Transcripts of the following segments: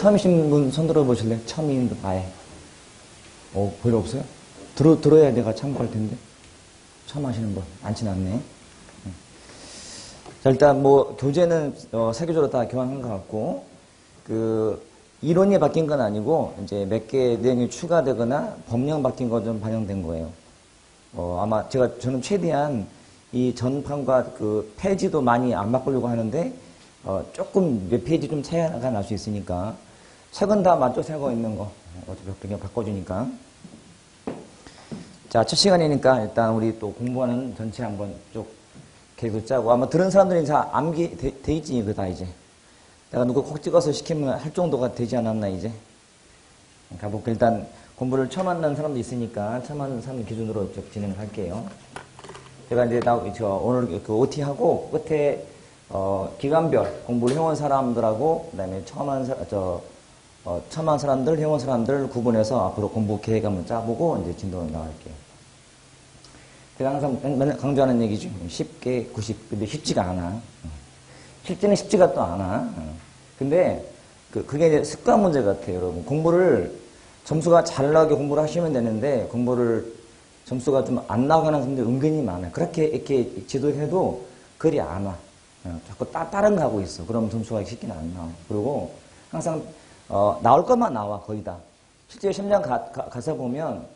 처음이신 분 손 들어보실래요? 처음인 분 아예. 별로 없어요? 들어야 내가 참고할 텐데. 처음 하시는 분 많진 않네. 자, 일단 뭐 교재는 세계적으로 다 교환한 것 같고, 이론이 바뀐 건 아니고 이제 몇 개 내용이 추가되거나 법령 바뀐 거 좀 반영된 거예요. 아마 저는 최대한 이 전판과 그 페이지도 많이 안 바꾸려고 하는데 조금 몇 페이지 좀 차이가 날 수 있으니까 책은 다 맞춰 세고 있는 거 어차피 바꿔주니까. 자, 첫 시간이니까 일단 우리 또 공부하는 전체 한번 쭉 계획을 짜고, 아마 들은 사람들이 다 암기돼 있지, 이거 다 이제. 내가 누구 콕 찍어서 시키면 할 정도가 되지 않았나, 이제. 가볼게. 일단 공부를 처음 하는 사람도 있으니까 처음 하는 사람 기준으로 쭉 진행을 할게요. 제가 이제 오늘 그 OT하고 끝에 기간별 공부를 해온 사람들하고 그다음에 처음 한 사람들, 해온 사람들 구분해서 앞으로 공부 계획 한번 짜보고 이제 진도를 나갈게요. 제가 항상 맨날 강조하는 얘기죠. 쉽게 90. 근데 쉽지가 않아. 실제는 쉽지가 또 않아. 근데 그게 이제 습관 문제 같아요, 여러분. 공부를 점수가 잘 나오게 공부를 하시면 되는데 공부를 점수가 좀 안 나가는 사람들이 은근히 많아요. 그렇게 이렇게 지도해도 글이 안 와. 자꾸 다른 거 하고 있어. 그럼 점수가 쉽게는 안 나와. 그리고 항상 나올 것만 나와, 거의 다. 실제 시험장 가서 보면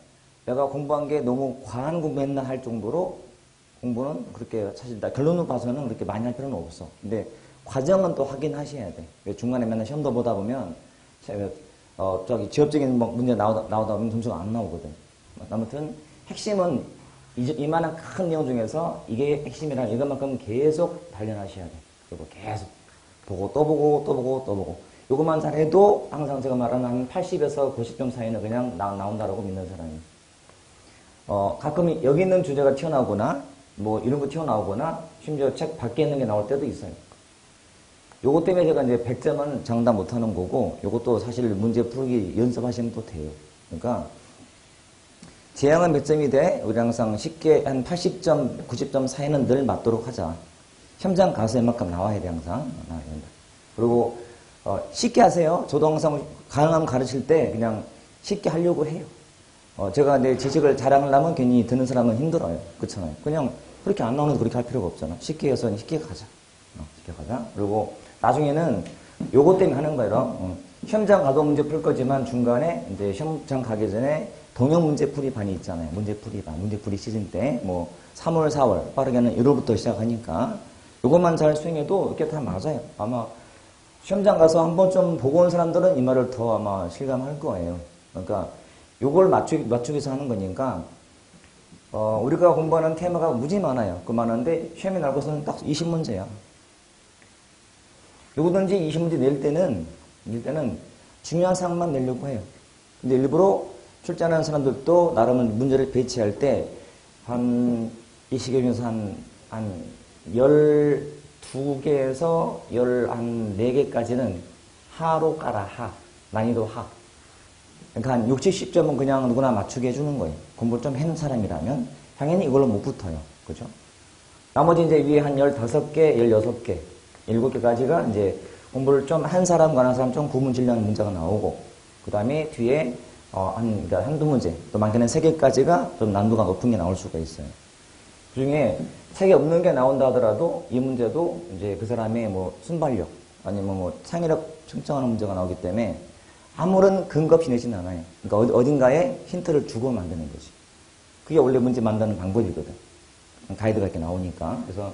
내가 공부한 게 너무 과한 공부했나 할 정도로 공부는 그렇게 사실 결론을 봐서는 그렇게 많이 할 필요는 없어. 근데 과정은 또 확인하셔야 돼. 중간에 맨날 시험도 보다 보면 지엽적인 문제 나오다 보면 점수가 안 나오거든. 아무튼 핵심은 이만한 큰 내용 중에서 이게 핵심이라 이것만큼 계속 단련하셔야 돼. 그리고 계속 보고 또 보고 또 보고 또 보고. 이것만 잘해도 항상 제가 말하는 한 80에서 90점 사이는 그냥 나온다라고 믿는 사람이에요. 가끔 여기 있는 주제가 튀어나오거나 뭐 이런 거 튀어나오거나 심지어 책 밖에 있는 게 나올 때도 있어요. 요것 때문에 제가 이제 100점은 장담 못하는 거고, 요것도 사실 문제 풀기 연습하시면 또 돼요. 그러니까 제형은 몇 점이 돼? 우리 항상 쉽게 한 80점, 90점 사이는 늘 맞도록 하자. 현장 가서 이만큼 나와야 돼, 항상. 나와야 된다. 그리고 쉽게 하세요. 저도 항상 가능하면 가르칠 때 그냥 쉽게 하려고 해요. 제가 내 지식을 자랑하려면 괜히 듣는 사람은 힘들어요. 그렇잖아요. 그냥 그렇게 안 나오는데 그렇게 할 필요가 없잖아. 쉽게 해서 쉽게 가자. 쉽게 가자. 그리고 나중에는 요것 때문에 하는 거예요. 시험장 가도 문제 풀 거지만 중간에 이제 시험장 가기 전에 동영 문제풀이 반이 있잖아요. 문제풀이 반, 문제풀이 시즌 때 뭐 3월, 4월 빠르게는 1월부터 시작하니까 요것만 잘 수행해도 이렇게 다 맞아요. 아마 시험장 가서 한번 좀 보고 온 사람들은 이 말을 더 아마 실감할 거예요. 그러니까 요걸 맞추기 위해서 하는 거니까 우리가 공부하는 테마가 무지 많아요. 그 많은데 시험에 나올 것은 딱 20문제야. 요거든지 20문제 낼 때는 중요한 사항만 내려고 해요. 근데 일부러 출제하는 사람들도 나름 문제를 배치할 때 이 시계 중에서 한 12개에서 14개까지는 하로 깔아, 난이도 하. 그러니까 한 60, 70점은 그냥 누구나 맞추게 해주는 거예요. 공부를 좀 해는 사람이라면 당연히 이걸로 못 붙어요. 그죠? 나머지 이제 위에 한 15개, 16개, 7개까지가 이제 공부를 좀 한 사람, 관한 사람 좀 구분 질려는 문제가 나오고, 그 다음에 뒤에 그러니까 한두 문제, 또 많게는 3개까지가 좀 난도가 높은 게 나올 수가 있어요. 그 중에 3개 없는 게 나온다 하더라도 이 문제도 이제 그 사람의 뭐 순발력, 아니면 뭐 창의력 측정하는 문제가 나오기 때문에 아무런 근거 없이 내진 않아요. 그러니까 어딘가에 힌트를 주고 만드는 거지. 그게 원래 문제 만드는 방법이거든. 가이드가 이렇게 나오니까. 그래서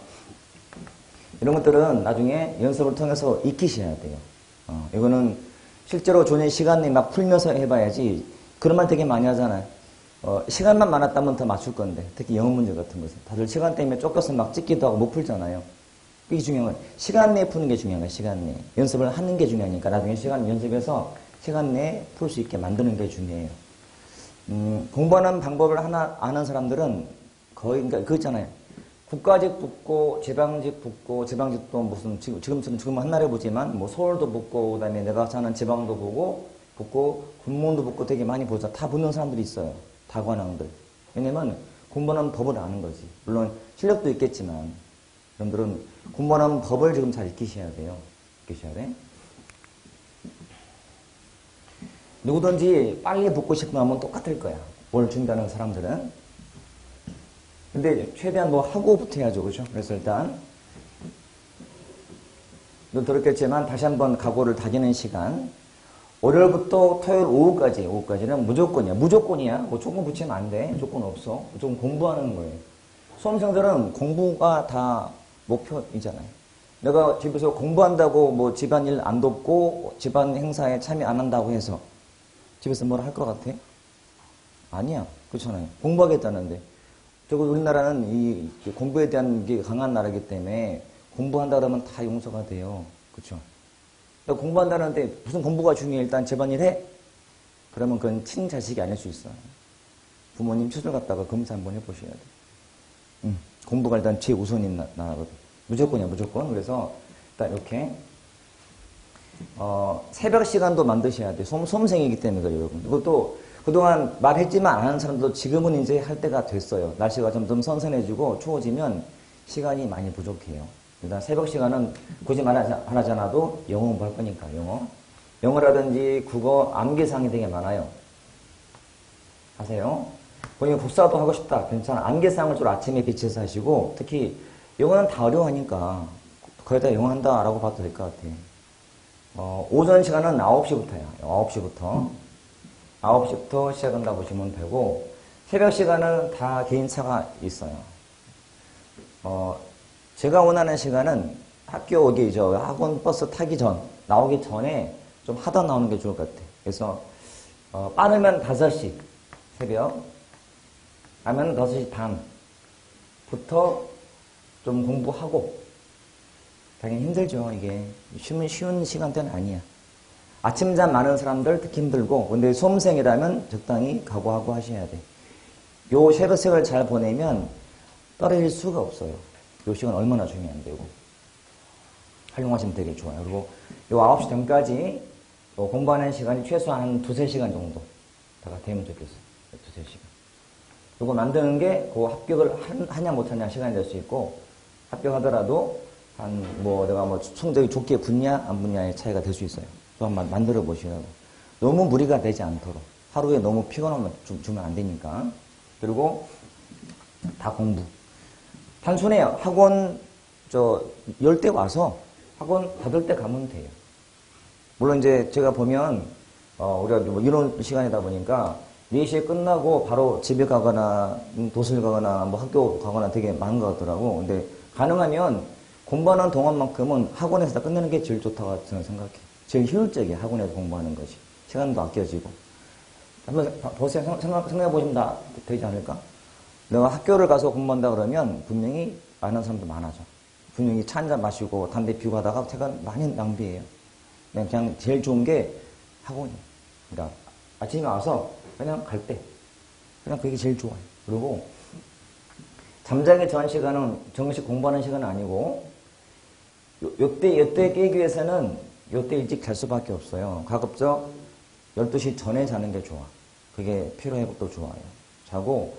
이런 것들은 나중에 연습을 통해서 익히셔야 돼요. 이거는 실제로 존의 시간 내에 막 풀면서 해봐야지. 그런 말 되게 많이 하잖아요. 시간만 많았다면 더 맞출 건데, 특히 영어 문제 같은 것은. 다들 시간 때문에 쫓겨서 막 찍기도 하고 못 풀잖아요. 그게 중요한 건 시간 내에 푸는 게 중요한 거예요. 시간 내에. 연습을 하는 게 중요하니까 나중에 시간 연습해서 시간 내에 풀 수 있게 만드는 게 중요해요. 공부하는 방법을 하나 아는 사람들은 거의, 그러니까 그거 있잖아요. 국가직 붙고, 지방직 붙고, 지방직도 무슨, 지금 한나라에 보지만, 뭐 서울도 붙고, 그 다음에 내가 사는 지방도 붙고, 군무원도 붙고 되게 많이 보자. 다 붙는 사람들이 있어요. 다관왕들. 왜냐면 공부하는 법을 아는 거지. 물론 실력도 있겠지만, 여러분들은 공부하는 법을 지금 잘 익히셔야 돼요. 익히셔야 돼. 누구든지 빨리 붙고 싶은 마음은 똑같을 거야. 뭘 준다는 사람들은. 근데 최대한 뭐 하고 붙어야죠. 그죠? 그래서 일단 너 들었겠지만 다시 한번 각오를 다지는 시간. 월요일부터 토요일 오후까지는 무조건이야. 무조건이야. 뭐 조금 붙이면 안 돼. 조건 없어. 무조건 공부하는 거예요. 수험생들은 공부가 다 목표이잖아요. 내가 집에서 공부한다고 뭐 집안일 안 돕고 집안 행사에 참여 안 한다고 해서 집에서 뭘 할 것 같아? 아니야. 그렇잖아요. 공부하겠다는데. 저거 우리나라는 이 공부에 대한 게 강한 나라이기 때문에 공부한다 그러면 다 용서가 돼요. 그렇죠? 공부한다는데 무슨 공부가 중요해? 일단 집안일 해? 그러면 그건 친자식이 아닐 수 있어. 부모님 수술 갔다가 검사 한번 해보셔야 돼. 공부가 일단 최우선인 나라거든. 무조건이야, 무조건. 그래서 일단 이렇게 새벽 시간도 만드셔야 돼. 수험생이기 때문에 그래요, 여러분. 이것도 그동안 말했지만 안 하는 사람도 지금은 이제 할 때가 됐어요. 날씨가 점점 선선해지고 추워지면 시간이 많이 부족해요. 일단 새벽 시간은 굳이 말하지 않아도 영어 공부할 거니까, 영어. 영어라든지 국어, 암기사항이 되게 많아요. 아세요? 본인 복사도 하고 싶다. 괜찮아. 암기사항을 좀 아침에 비치해서 하시고, 특히 영어는 다 어려워하니까 거기다 영어 한다라고 봐도 될 것 같아요. 오전 시간은 9시부터야. 9시부터. 9시부터 시작한다고 보시면 되고, 새벽 시간은 다 개인차가 있어요. 제가 원하는 시간은 학교 오기 전, 학원 버스 타기 전, 나오기 전에 좀 하다 나오는 게 좋을 것 같아요. 그래서, 빠르면 5시, 새벽, 아니면 5시 반부터 좀 공부하고, 당연히 힘들죠, 이게. 쉬운 시간대는 아니야. 아침잠 많은 사람들 특히 힘들고, 근데 수험생이라면 적당히 각오하고 하셔야 돼. 요 새벽을 잘 보내면 떨어질 수가 없어요. 요 시간 얼마나 중요한데요. 활용하시면 되게 좋아요. 그리고 요 9시 전까지 공부하는 시간이 최소한 한 2-3시간 정도다가 되면 좋겠어요. 2-3시간. 요거 만드는 게 그 합격을 하냐 못하냐 시간이 될 수 있고, 합격하더라도 내가 성적이 좋게 붙냐 안 붙냐의 차이가 될 수 있어요. 또 한번 만들어 보시라고. 너무 무리가 되지 않도록. 하루에 너무 피곤하면 주면 안 되니까. 그리고 다 공부. 단순해요. 학원, 열 때 와서 학원 받을 때 가면 돼요. 물론 이제 제가 보면, 우리가 뭐 이런 시간이다 보니까 4시에 끝나고 바로 집에 가거나, 도서를 가거나, 뭐 학교 가거나 되게 많은 것 같더라고. 근데 가능하면 공부하는 동안만큼은 학원에서 다 끝내는 게 제일 좋다고 저는 생각해. 제일 효율적이야. 학원에서 공부하는 것이. 시간도 아껴지고. 한번 보세요. 생각해 보시면 다 되지 않을까? 내가 학교를 가서 공부한다 그러면 분명히 많은 사람도 많아져. 분명히 차 한잔 마시고 담배 피우고 하다가 시간 많이 낭비해요. 그냥 제일 좋은 게 학원이에요. 그러니까 아침에 와서 그냥 갈 때. 그냥 그게 제일 좋아요. 그리고 잠자기 전 시간은 정식 공부하는 시간은 아니고 요때 깨기 위해서는 요때 일찍 잘 수밖에 없어요. 가급적 12시 전에 자는 게 좋아. 그게 피로회복도 좋아요. 자고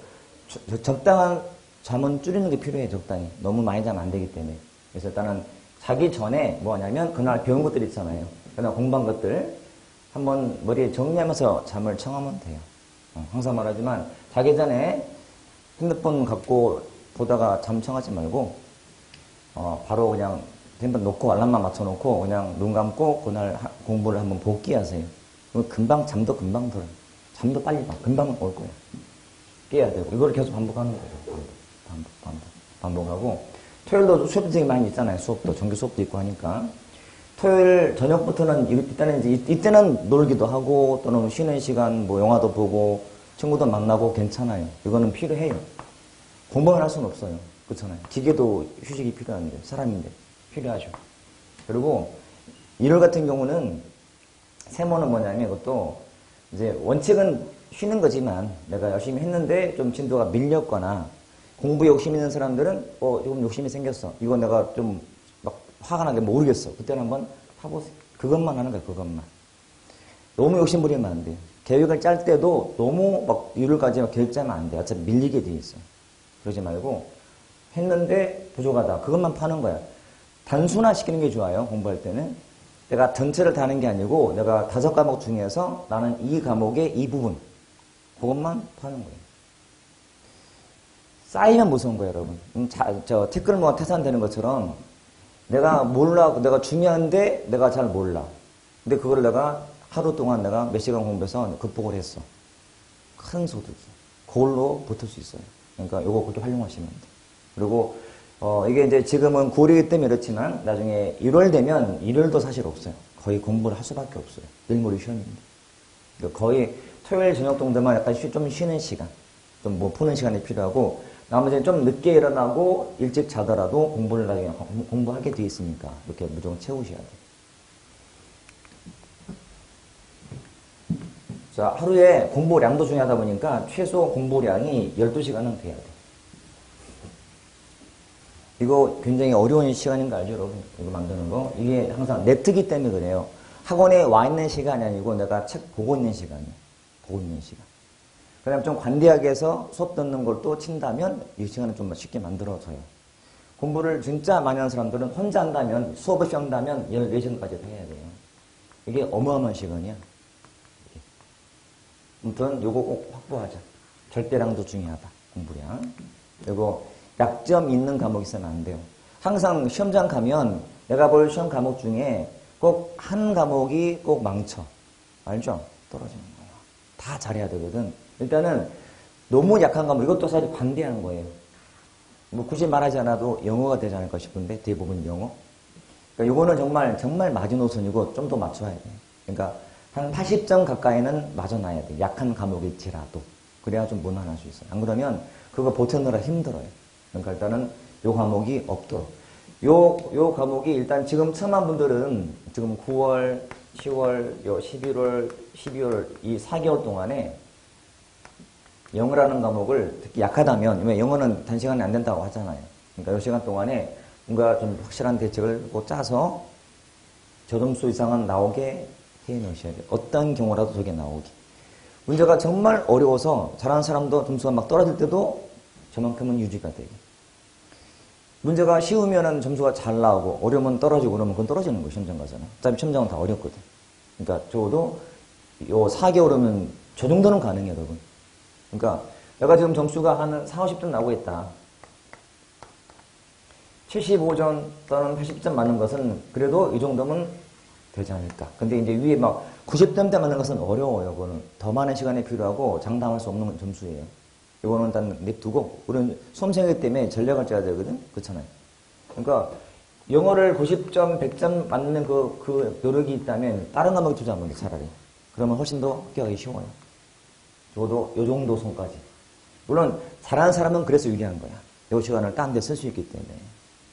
적당한 잠은 줄이는 게 필요해. 적당히. 너무 많이 자면 안 되기 때문에. 그래서 일단은 자기 전에 뭐 하냐면 그날 배운 것들 있잖아요. 그날 공부한 것들 한번 머리에 정리하면서 잠을 청하면 돼요. 항상 말하지만 자기 전에 핸드폰 갖고 보다가 잠 청하지 말고 바로 그냥 핸드폰 놓고 알람만 맞춰놓고 그냥 눈 감고 그날 공부를 한번 복귀하세요. 그럼 금방 잠도 금방 들어요. 잠도 빨리 와. 금방 올 거예요. 깨야 되고 이걸 계속 반복하는 거죠. 반복하고 토요일도 수업들이 많이 있잖아요. 수업도 정규 수업도 있고 하니까 토요일 저녁부터는 이때는 놀기도 하고 또는 쉬는 시간 뭐 영화도 보고 친구도 만나고 괜찮아요. 이거는 필요해요. 공부만 할 수는 없어요. 그렇잖아요. 기계도 휴식이 필요한데 사람인데 필요하죠. 그리고 일요일 같은 경우는 세모는 뭐냐면 이것도 이제 원칙은 쉬는 거지만 내가 열심히 했는데 좀 진도가 밀렸거나 공부 욕심 있는 사람들은 조금 욕심이 생겼어. 이거 내가 좀 막 화가 나게 모르겠어. 그때는 한번 해보세요. 그것만 하는 거야. 그것만. 너무 욕심 부리면 안 돼요. 계획을 짤 때도 너무 막 일요일까지 계획 짜면 안 돼. 어차피 밀리게 돼 있어. 그러지 말고 했는데 부족하다. 그것만 파는 거야. 단순화시키는 게 좋아요. 공부할 때는. 내가 전체를 다는 게 아니고 내가 5과목 중에서 나는 이 과목의 이 부분 그것만 파는 거예요. 쌓이면 무서운 거예요, 여러분. 저 티끌 모아 태산되는 것처럼 내가 몰라, 내가 중요한데 내가 잘 몰라. 근데 그걸 내가 하루 동안 내가 몇 시간 공부해서 극복을 했어. 큰 소득이. 그걸로 붙을 수 있어요. 그러니까 요거 그렇게 활용하시면 돼. 그리고 이게 이제 지금은 9월이기 때문에 그렇지만 나중에 1월 되면 일요일도 사실 없어요. 거의 공부를 할 수밖에 없어요. 일몰이 시험인데. 그러니까 거의 토요일 저녁 정도만 약간 좀 쉬는 시간, 좀 뭐 푸는 시간이 필요하고 나머지는 좀 늦게 일어나고 일찍 자더라도 공부를 나중에 공부하게 돼 있으니까 이렇게 무조건 채우셔야 돼요. 자, 하루에 공부량도 중요하다 보니까 최소 공부량이 12시간은 돼야 돼. 이거 굉장히 어려운 시간인 거 알죠, 여러분? 이거 만드는 거. 이게 항상 네트기 때문에 그래요. 학원에 와 있는 시간이 아니고 내가 책 보고 있는 시간이에요. 보고 있는 시간. 그 다음에 좀 관대하게 해서 수업 듣는 걸 또 친다면 이 시간을 좀 쉽게 만들어져요. 공부를 진짜 많이 하는 사람들은 혼자 한다면, 수업을 한다면 14시간까지 해야 돼요. 이게 어마어마한 시간이야. 아무튼 요거 꼭 확보하자. 절대량도 중요하다. 공부량. 그리고 약점 있는 과목이 있으면 안 돼요. 항상 시험장 가면 내가 볼 시험 과목 중에 꼭 한 과목이 꼭 망쳐. 알죠? 떨어지는 거야. 다 잘해야 되거든. 일단은 너무 약한 과목, 이것도 사실 반대하는 거예요. 뭐 굳이 말하지 않아도 영어가 되지 않을까 싶은데 대부분 영어. 그러니까 요거는 정말 마지노선이고 좀 더 맞춰야 돼. 그러니까 한 80점 가까이는 맞아놔야 돼. 약한 과목일지라도. 그래야 좀 무난할 수 있어요. 안 그러면 그거 버텨느라 힘들어요. 그러니까 일단은 요 과목이 없도록. 요 과목이 일단 지금 처음 한 분들은 지금 9월, 10월, 요 11월, 12월 이 4개월 동안에 영어라는 과목을 특히 약하다면, 왜 영어는 단시간에 안 된다고 하잖아요. 그러니까 요 시간 동안에 뭔가 좀 확실한 대책을 꼭 짜서 저점수 이상은 나오게 해 놓으셔야 돼요. 어떤 경우라도 저게 나오게. 문제가 정말 어려워서 잘하는 사람도 점수가 막 떨어질 때도 저만큼은 유지가 되게. 문제가 쉬우면은 점수가 잘 나오고 어려우면 떨어지고 그러면 그건 떨어지는 거예요. 시험장 가서는. 어차피 시험장은 다 어렵거든. 그러니까 적어도 요 4개월이면 저 정도는 가능해요, 여러분. 그러니까 내가 지금 점수가 한 4, 50점 나오고 있다. 75점 또는 80점 맞는 것은 그래도 이 정도면 되지 않을까. 근데 이제 위에 막 90점대 맞는 것은 어려워요. 그거는 더 많은 시간이 필요하고 장담할 수 없는 점수예요. 이거는 일단 냅두고, 우리는 수험생이기 때문에 전략을 짜야 되거든? 그렇잖아요. 그러니까 영어를 90점, 100점 맞는 그 노력이 있다면 다른 과목에 투자하면 돼, 차라리. 그러면 훨씬 더 합격하기 쉬워요. 적어도 요 정도 선까지. 물론 잘하는 사람은 그래서 유리한 거야. 요 시간을 딴 데 쓸 수 있기 때문에.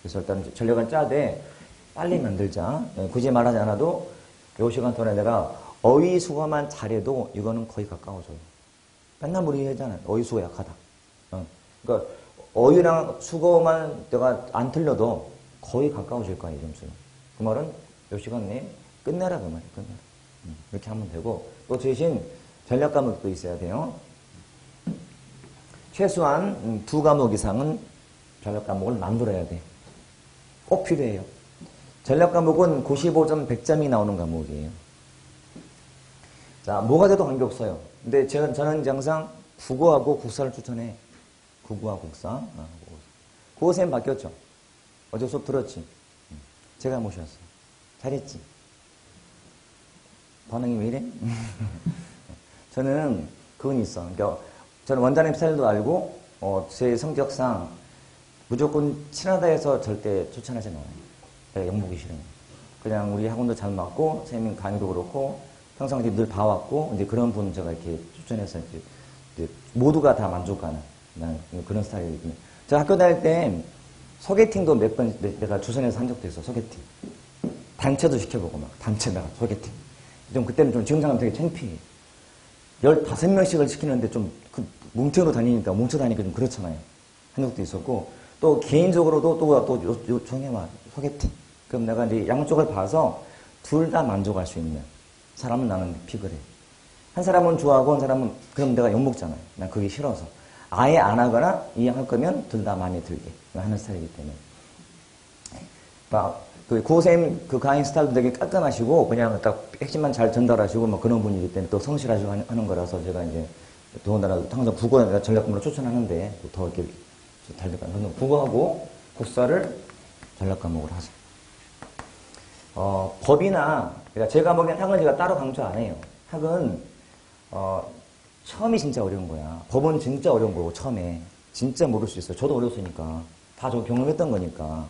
그래서 일단 전략을 짜되 빨리 만들자. 굳이 말하지 않아도 요 시간 동안에 내가 어휘 수거만 잘해도 이거는 거의 가까워져요. 맨날 우리 얘기하잖아요. 어휘 수거 약하다. 그러니까 어휘랑 수거만 내가 안 틀려도 거의 가까워질 거야, 이 점수는. 그 말은 요 시간 내에 끝내라, 그 말이야. 끝내라. 이렇게 하면 되고, 또 대신 전략 과목도 있어야 돼요. 최소한 2과목 이상은 전략 과목을 만들어야 돼. 꼭 필요해요. 전략 과목은 95점, 100점이 나오는 과목이에요. 자, 뭐가 돼도 관계없어요. 근데 저는 항상 국어하고 국사를 추천해. 국어하고 국사. 국어쌤 바뀌었죠? 어제 수업 들었지? 제가 모셨어. 잘했지? 반응이 왜 이래? 저는 그건 있어. 그러니까 저는 원장님 스타일도 알고, 제 성격상 무조건 친하다 해서 절대 추천하지 않아요. 내가 욕먹기 싫으면. 그냥 우리 학원도 잘 맞고, 선생님 강의도 그렇고, 평상시에 늘 봐왔고, 이제 그런 분 제가 이렇게 추천해서 이제 모두가 다 만족하는 그런 스타일이거든요. 제가 학교 다닐 때 소개팅도 몇 번 내가 주선해서 한 적도 있어, 소개팅. 단체도 시켜보고 막, 단체 나가 소개팅. 좀 그때는 좀 지금 생각하면 되게 창피해. 15명씩을 시키는데 좀 뭉쳐 다니니까 좀 그렇잖아요. 한 적도 있었고, 또 개인적으로도 또 정해와 소개팅. 그럼 내가 이제 양쪽을 봐서 둘 다 만족할 수 있는 사람은 나는 픽을 해. 한 사람은 좋아하고 한 사람은 그럼 내가 욕먹잖아요. 난 그게 싫어서. 아예 안 하거나 이왕할 거면 둘 다 마음에 들게 하는 스타일이기 때문에. 그 구호쌤 그 강의 스타일도 되게 깔끔하시고 그냥 딱 핵심만 잘 전달하시고 뭐 그런 분이기 때문에 또 성실하시고 하는 거라서 제가 이제 더군다나 항상 국어 전략 공부를 추천하는데 더 이렇게 달릴까. 국어하고 국사를 전략 과목으로 하자. 법이나 그러니까 제 과목엔 학은 제가 따로 강조 안 해요. 학은 처음이 진짜 어려운 거야. 법은 진짜 어려운 거고 처음에 진짜 모를 수 있어요. 저도 어렸으니까 다 저 경험했던 거니까.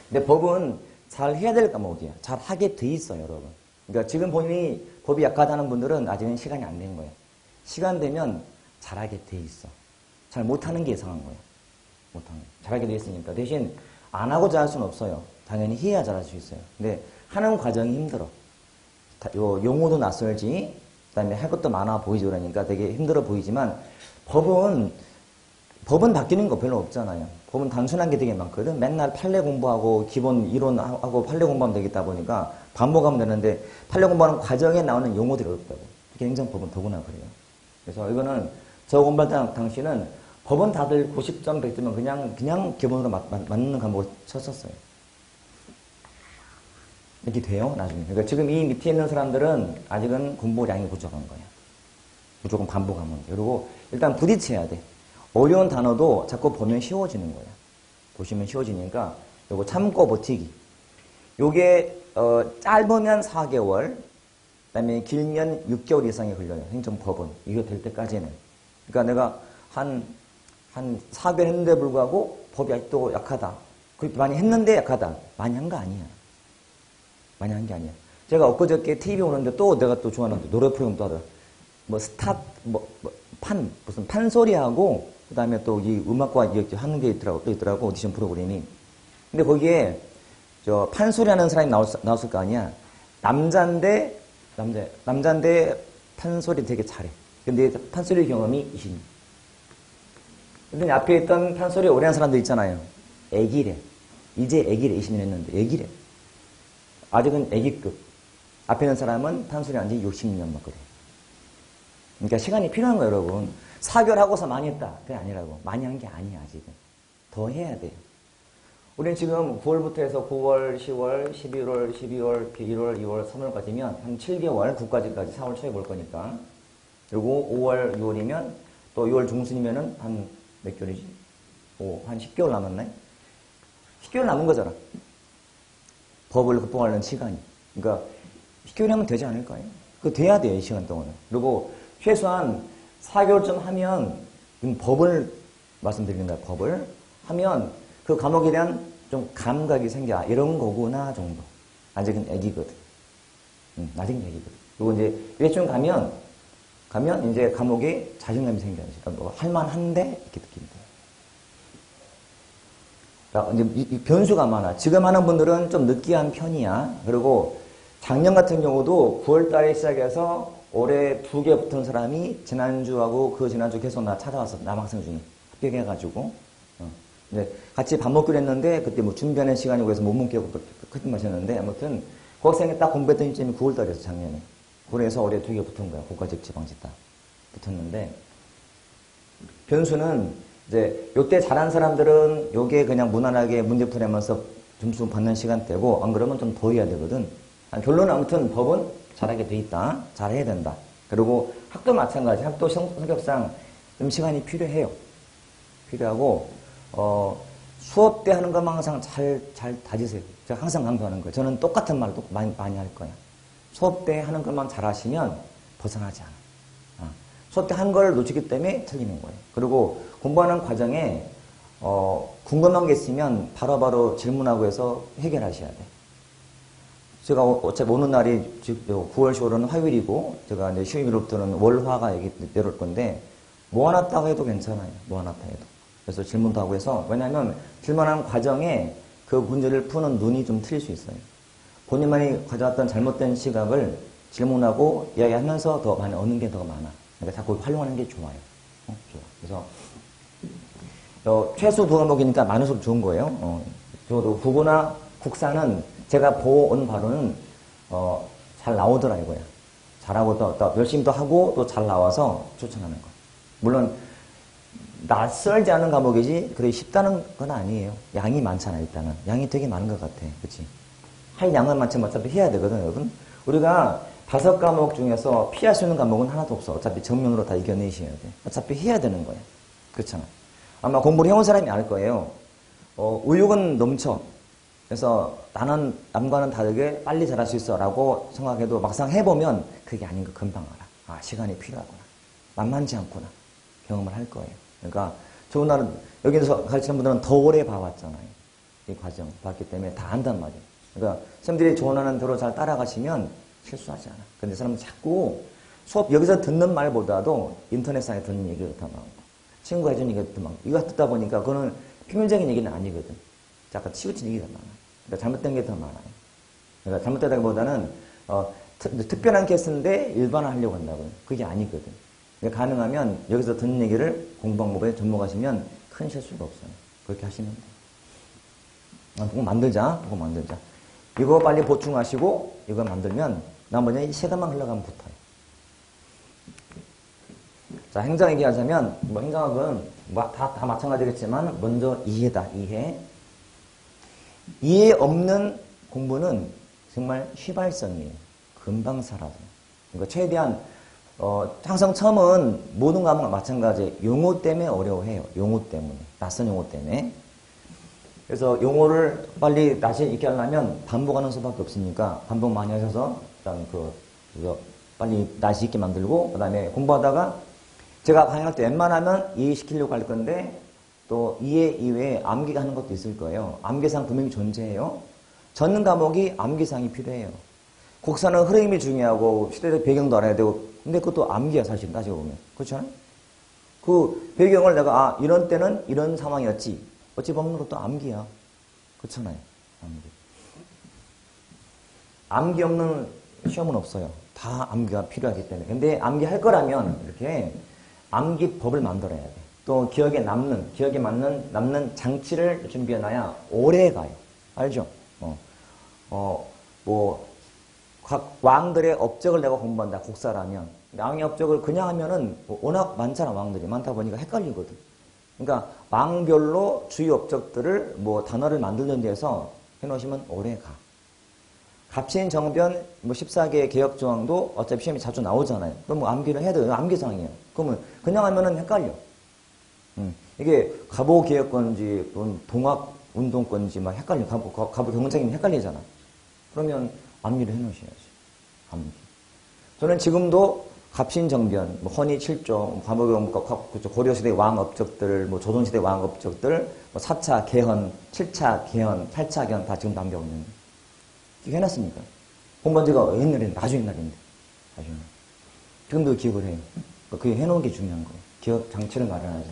근데 법은 잘 해야 될 과목이야. 잘 하게 돼 있어요, 여러분. 그러니까 지금 본인이 법이 약하다는 분들은 아직은 시간이 안 된 거예요. 시간 되면 잘하게 돼 있어. 잘 못하는 게 이상한 거예요. 못하는 거. 잘하게 돼 있으니까. 대신 안 하고 잘할 수는 없어요. 당연히 해야 잘할 수 있어요. 근데 하는 과정이 힘들어. 용어도 낯설지, 그 다음에 할 것도 많아 보이죠. 그러니까 되게 힘들어 보이지만 법은 바뀌는 거 별로 없잖아요. 법은 단순한 게 되게 많거든. 맨날 판례 공부하고 기본 이론하고 판례 공부하면 되겠다 보니까 반복하면 되는데 판례 공부하는 과정에 나오는 용어들이 어렵다고. 특히 행정법은 더구나 그래요. 그래서 이거는 저 공부할 당시는 법은 다들 90점, 100점은 그냥 기본으로 맞는 과목을 쳤었어요. 이렇게 돼요, 나중에. 그러니까 지금 이 밑에 있는 사람들은 아직은 공부량이 부족한 거예요. 무조건 반복하면 돼. 그리고 일단 부딪혀야 돼. 어려운 단어도 자꾸 보면 쉬워지는 거야. 보시면 쉬워지니까 요거 참고 버티기. 요게 짧으면 4개월, 그다음에 길면 6개월 이상이 걸려요. 행정법은 이거 될 때까지는. 그러니까 내가 한 4개월 했는데 불구하고 법이 아직도 약하다. 그렇게 많이 했는데 약하다. 많이 한 거 아니야. 많이 한 게 아니야. 제가 엊그저께 TV 오는데 또 내가 또 좋아하는 노래 프로그램 또 하더라. 무슨 판소리하고 그 다음에 또 이 음악과 이렇게 하는 게 있더라고, 오디션 프로그램이. 근데 거기에 저 판소리 하는 사람이 나왔을 거 아니야. 남잔데 판소리 되게 잘해. 근데 판소리 경험이 20년. 근데 앞에 있던 판소리 오래 한 사람들 있잖아요. 애기래. 이제 애기래. 20년 했는데 애기래. 아직은 애기급. 앞에 있는 사람은 판소리 한 지 60년 막 그래. 그러니까 시간이 필요한 거예요, 여러분. 4개월 하고서 많이 했다. 그게 아니라고. 많이 한 게 아니야, 아직은. 더 해야 돼요. 우리는 지금 9월부터 해서 9월, 10월, 11월, 12월, 1월, 2월, 3월까지면 한 7개월, 9까지까지 4월 초에 볼 거니까. 그리고 5월, 6월이면 또 6월 중순이면은 한 몇 개월이지? 한 10개월 남았네? 10개월 남은 거잖아. 법을 극복하려는 시간이. 그러니까 10개월이면 되지 않을까요? 그거 돼야 돼요, 이 시간 동안은. 그리고 최소한 4개월쯤 하면 법을 말씀드리는 거야. 법을 하면 그 과목에 대한 좀 감각이 생겨. 이런 거구나 정도. 아직은 애기거든. 아직은 애기거든. 그리고 이제 이래쯤 가면 이제 과목에 자신감이 생겨야지. 할만한데 이렇게 느낀다. 그러니까 이제 이 변수가 많아. 지금 하는 분들은 좀 느끼한 편이야. 그리고 작년 같은 경우도 9월 달에 시작해서 올해 2개 붙은 사람이 지난주하고 그 지난주 계속 나 찾아왔어. 남학생 중에. 합격해가지고. 이제 같이 밥 먹기로 했는데 그때 뭐 준비하는 시간이고 해서 못 먹게 커피 마셨는데 아무튼 그 학생이 딱 공부했던 시점이 9월 달이었어, 작년에. 그래서 올해 2개 붙은 거야. 고가직 지방직 다 붙었는데 변수는 이제 요때 잘한 사람들은 요게 그냥 무난하게 문제 풀면서 점수 받는 시간대고 안 그러면 좀 더 해야 되거든. 결론은 아무튼 법은 잘하게 돼 있다. 잘해야 된다. 그리고 학도 마찬가지. 학도 성격상 좀 시간이 필요해요. 필요하고 수업 때 하는 것만 항상 잘 다지세요. 제가 항상 강조하는 거예요. 저는 똑같은 말을 많이 할 거예요. 수업 때 하는 것만 잘 하시면 벗어나지 않아. 수업 때 한 걸 놓치기 때문에 틀리는 거예요. 그리고 공부하는 과정에 궁금한 게 있으면 바로바로 질문하고 해서 해결하셔야 돼. 제가 어차피 오는 날이 9월, 10월은 화요일이고 제가 이제 휴일로부터는 월화가 내려올 건데 모아놨다고 해도 괜찮아요. 모아놨다 해도. 그래서 질문도 하고 해서 왜냐하면 질문하는 과정에 그 문제를 푸는 눈이 좀 틀릴 수 있어요. 본인만이 가져왔던 잘못된 시각을 질문하고 이야기하면서 더 많이 얻는 게 더 많아. 그러니까 자꾸 활용하는 게 좋아요. 좋아. 그래서 최소 두 과목이니까 많을수록 좋은 거예요. 저도 국어나 국사는 제가 보온 바로는 잘 나오더라 이거야. 잘하고 또 열심히 또 하고 또 잘 나와서 추천하는 거. 물론 낯설지 않은 과목이지 그래 쉽다는 건 아니에요. 양이 많잖아 일단은. 양이 되게 많은 것 같아. 그치? 할 양은 많지만 어차피 해야 되거든 여러분. 우리가 5과목 중에서 피할 수 있는 과목은 하나도 없어. 어차피 정면으로 다 이겨내셔야 돼. 어차피 해야 되는 거야. 그렇잖아. 아마 공부를 해온 사람이 알 거예요. 의욕은 넘쳐. 그래서 나는 남과는 다르게 빨리 잘할 수 있어 라고 생각해도 막상 해보면 그게 아닌 거 금방 알아. 아, 시간이 필요하구나. 만만치 않구나. 경험을 할 거예요. 그러니까 좋은 날은 여기서 가르치는 분들은 더 오래 봐왔잖아요. 이 과정 봤기 때문에 다 안단 말이에요. 그러니까 선생님들이 조언하는 대로 잘 따라가시면 실수하지 않아. 근데 사람은 자꾸 수업 여기서 듣는 말보다도 인터넷상에 듣는 얘기가 더 많고 친구가 해준 얘기가 더 많고 이거 듣다 보니까 그거는 평균적인 얘기는 아니거든. 약간 치우친 얘기가 많아. 그러니까 잘못된 게 더 많아요. 그러니까 잘못되다기보다는 특별한 케이스인데 일반화하려고 한다고요. 그게 아니거든. 그러니까 가능하면 여기서 듣는 얘기를 공부 방법에 접목하시면 큰 실수가 없어요. 그렇게 하시면 돼요. 그거 만들자. 그거 만들자. 이거 빨리 보충하시고 이거 만들면 나머지 시간만 흘러가면 붙어요. 자, 행정 얘기하자면 뭐 행정학은 다 마찬가지겠지만 먼저 이해다. 이해 없는 공부는 정말 휘발성이에요. 금방 사라져. 그러니까 최대한 항상 처음은 모든 과목과 마찬가지 용어 때문에 어려워해요. 용어 때문에. 낯선 용어 때문에. 그래서 용어를 빨리 다시 익게 하려면 반복하는 수밖에 없으니까 반복 많이 하셔서 일단 그거 빨리 다시 익게 만들고 그다음에 공부하다가 제가 강의할 때 웬만하면 이해시키려고 할 건데 또 이해 이외에 암기가 하는 것도 있을 거예요. 암기상 분명히 존재해요. 전 과목이 암기상이 필요해요. 국사는 흐름이 중요하고 시대적 배경도 알아야 되고 근데 그것도 암기야 사실 따지고 보면. 그렇잖아요? 그 배경을 내가 이런 때는 이런 상황이었지. 어찌 보면 그것도 암기야. 그렇잖아요. 암기 없는 시험은 없어요. 다 암기가 필요하기 때문에. 근데 암기할 거라면 이렇게 암기법을 만들어야 돼. 또 기억에 남는 장치를 준비해놔야 오래 가요. 알죠? 각 왕들의 업적을 내가 공부한다. 국사라면. 왕의 업적을 그냥 하면은 워낙 많잖아. 왕들이. 많다 보니까 헷갈리거든. 그러니까 왕별로 주요 업적들을 단어를 만들는 데서 해놓으시면 오래 가. 갑신, 정변, 14개의 개혁조항도 어차피 시험이 자주 나오잖아요. 그럼 암기를 해야 돼요. 암기상이에요. 그러면 그냥 하면은 헷갈려. 이게 갑오개혁건지 동학운동건지 막 헷갈려. 갑오경쟁이면 헷갈리잖아. 그러면 암기를 해놓으셔야지. 암기. 저는 지금도 갑신정변, 헌의 7조, 고려시대 왕업적들, 조선시대 왕업적들, 4차 개헌, 7차 개헌, 8차 개헌 다 지금 남겨오고 있는 거예요. 이거 해놨습니까? 공부한 지가 옛날인데, 아주 옛날인데. 지금도 기억을 해요. 그게 해놓은 게 중요한 거예요. 기억 장치를 마련하죠.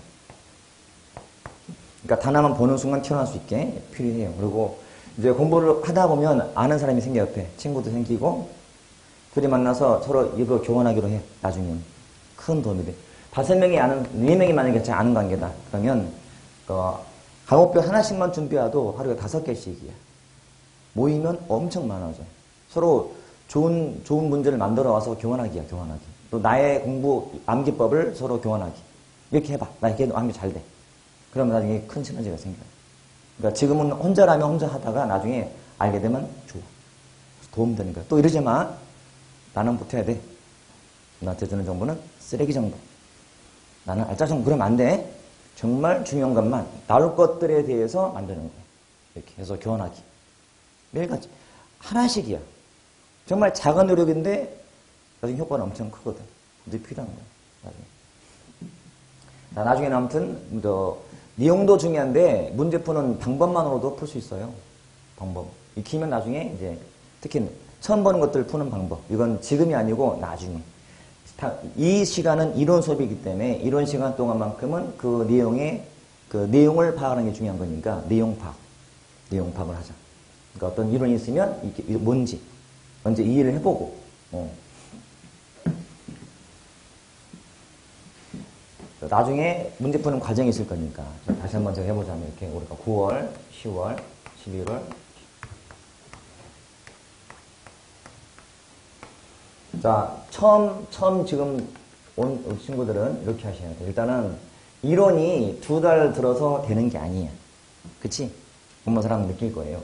그러니까 단어만 보는 순간 튀어나올 수 있게 필요해요. 그리고 이제 공부를 하다 보면 아는 사람이 생겨 옆에. 친구도 생기고, 둘이 만나서 서로 이거 교환하기로 해. 나중에는. 큰 도움이 돼. 5명이 아는, 4명이 만약에 아는 관계다. 그러면, 과목별 하나씩만 준비해도 하루에 5개씩이야. 모이면 엄청 많아져. 서로 좋은 문제를 만들어 와서 교환하기야, 교환하기. 또 나의 공부, 암기법을 서로 교환하기. 이렇게 해봐. 나 이렇게 암기 잘 돼. 그러면 나중에 큰 시너지가 생겨요. 그러니까 지금은 혼자라면 혼자 하다가 나중에 알게 되면 좋아. 도움되니까. 또 이러지 마. 나는 붙어야 돼. 나한테 주는 정보는 쓰레기 정보. 나는 알짜 정보. 그러면 안 돼. 정말 중요한 것만 나올 것들에 대해서 만드는 거야. 이렇게 해서 교환하기. 매일같이. 하나씩이야. 정말 작은 노력인데 나중에 효과는 엄청 크거든. 근데 필요한 거야. 나중에는 아무튼 내용도 중요한데 문제 푸는 방법만으로도 풀 수 있어요. 방법. 익히면 나중에 이제 특히 처음 보는 것들을 푸는 방법. 이건 지금이 아니고 나중에. 이 시간은 이론 수업이기 때문에 이론 시간 동안만큼은 그 내용을 파악하는 게 중요한 거니까 내용 파악을 하자. 그러니까 어떤 이론이 있으면 이게 뭔지 먼저 이해를 해보고. 나중에 문제 푸는 과정이 있을 거니까 다시 한번 제가 해보자면 이렇게 우리가 9월, 10월, 11월. 자, 처음 지금 온 친구들은 이렇게 하셔야 돼요. 일단은 이론이 2달 들어서 되는 게 아니야. 그치? 공부한 사람은 느낄 거예요.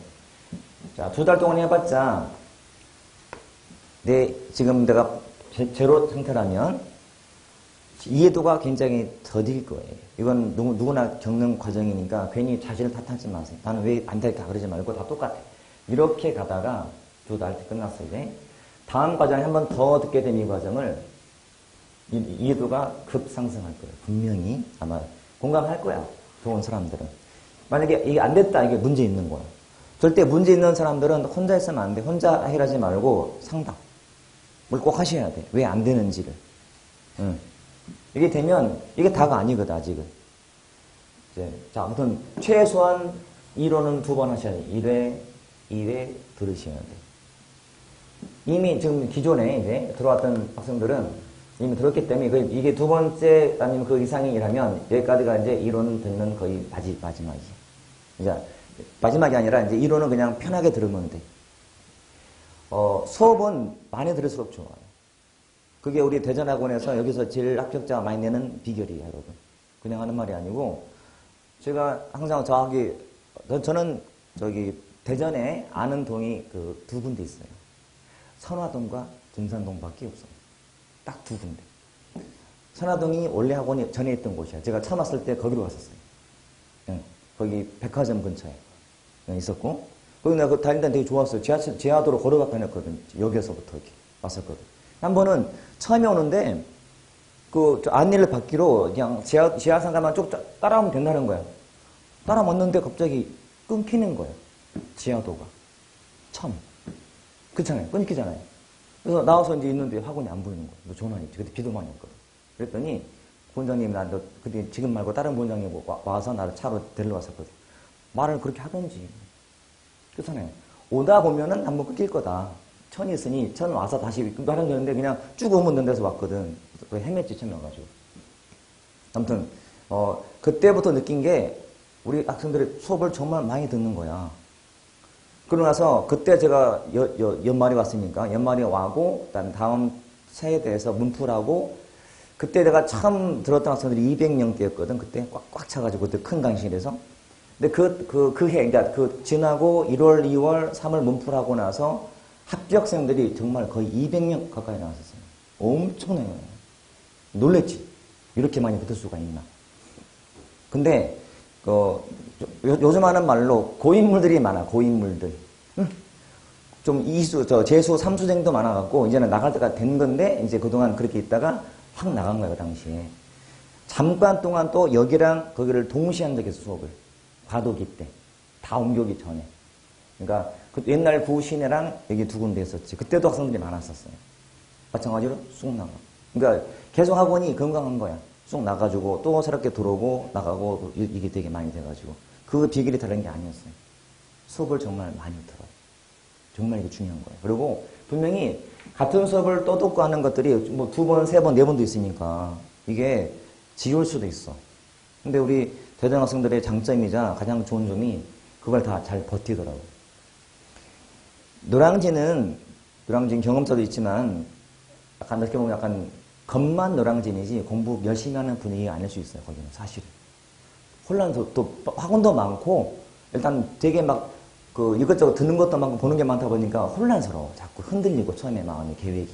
자, 2달 동안 해봤자, 지금 내가 제로 상태라면, 이해도가 굉장히 더딜 거예요. 이건 누구나 겪는 과정이니까 괜히 자신을 탓하지 마세요. 나는 왜 안 될까 그러지 말고 다 똑같아. 이렇게 가다가 2달 끝났을 때, 다음 과정에 한 번 더 듣게 된 이 과정을 이해도가 급상승할 거예요. 분명히 아마 공감할 거야. 좋은 사람들은. 만약에 이게 안 됐다, 이게 문제 있는 거야. 절대 문제 있는 사람들은 혼자 있으면 안 돼. 혼자 해결하지 말고 상담. 뭘 꼭 하셔야 돼. 왜 안 되는지를. 이게 되면 이게 다가 아니거든, 아직은. 자, 아무튼 최소한 1호는 2번 하셔야 돼. 1회, 2회 들으셔야 돼. 이미 지금 기존에 이제 들어왔던 학생들은 이미 들었기 때문에 이게 2번째 아니면 그 이상이 일하면 여기까지가 이제 1호는 듣는 거의 마지막이야. 이제 마지막이 아니라 이제 1호는 그냥 편하게 들으면 돼. 수업은 많이 들을수록 좋아요. 그게 우리 대전학원에서 여기서 제일 합격자가 많이 내는 비결이에요, 여러분. 그냥 하는 말이 아니고 제가 항상 저는 대전에 아는 동이 그 2군데 있어요. 선화동과 등산동밖에 없어요. 딱 2군데. 선화동이 원래 학원이 전에 있던 곳이야. 제가 처음 왔을 때 거기로 갔었어요. 거기 백화점 근처에 있었고, 거기 내가 다닐 때 되게 좋았어요. 지하도로 걸어가 다녔거든. 여기서부터 이렇게 왔었거든. 한 번은 처음에 오는데, 안내를 받기로 그냥 지하상가만 쭉 따라오면 된다는 거야. 따라왔는데 갑자기 끊기는 거야. 지하도가. 처음. 그렇잖아요. 끊기잖아요. 그래서 나와서 이제 있는데 학원이 안 보이는 거야. 너 전화 있지. 그때 비도 많이 왔거든. 그랬더니, 본장님이 너 그때 지금 말고 다른 본장님 와서 나를 차로 데리러 왔었거든. 말을 그렇게 하던지. 그렇잖아요. 오다 보면은 한번 끊길 거다. 천이 있으니 천 와서 다시 하는 되는데 그냥 쭉 오면 된 데서 왔거든. 헤맸지, 천 와가지고. 아무튼 그때부터 느낀 게 우리 학생들이 수업을 정말 많이 듣는 거야. 그러고 나서 그때 제가 연말이 왔으니까 연말이 와고 다음 세대에서 문풀하고 그때 내가 처음 들었던 학생들이 200명대였거든. 그때 꽉 차가지고 그때 큰 강의실에서. 근데 그러니까 지나고 1월, 2월, 3월 문풀하고 나서 합격생들이 정말 거의 200명 가까이 나왔었어요. 엄청나요. 놀랬지. 이렇게 많이 붙을 수가 있나. 근데 요즘 하는 말로 고인물들이 많아. 고인물들. 좀 재수 3수생도 많아갖고 이제는 나갈 때가 된 건데 이제 그동안 그렇게 있다가 확 나간 거야, 그 당시에. 잠깐 동안 또 여기랑 거기를 동시에 한 적이 있어, 수업을. 과도기 때. 다 옮겨오기 전에. 그러니까 옛날 구시내랑 여기 2군데 했었지. 그때도 학생들이 많았었어요. 마찬가지로 쑥 나가. 그러니까 계속 학원이 건강한 거야. 쑥 나가지고 또 새롭게 들어오고 나가고 이게 되게 많이 돼가지고. 그 비결이 다른 게 아니었어요. 수업을 정말 많이 들어요. 정말 이게 중요한 거예요. 그리고 분명히 같은 수업을 또 듣고 하는 것들이 뭐 2번, 3번, 4번도 있으니까 이게 지겨울 수도 있어. 근데 우리 대전 학생들의 장점이자 가장 좋은 점이 그걸 다 잘 버티더라고. 노량진 경험자도 있지만 약간 어떻게 보면 약간 겉만 노량진이지 공부 열심히 하는 분위기가 아닐 수 있어요. 거기는 사실은. 혼란도 또 학원도 많고 일단 되게 막 이것저것 듣는 것도 많고 보는 게 많다 보니까 혼란스러워. 자꾸 흔들리고 처음에 마음이 계획이.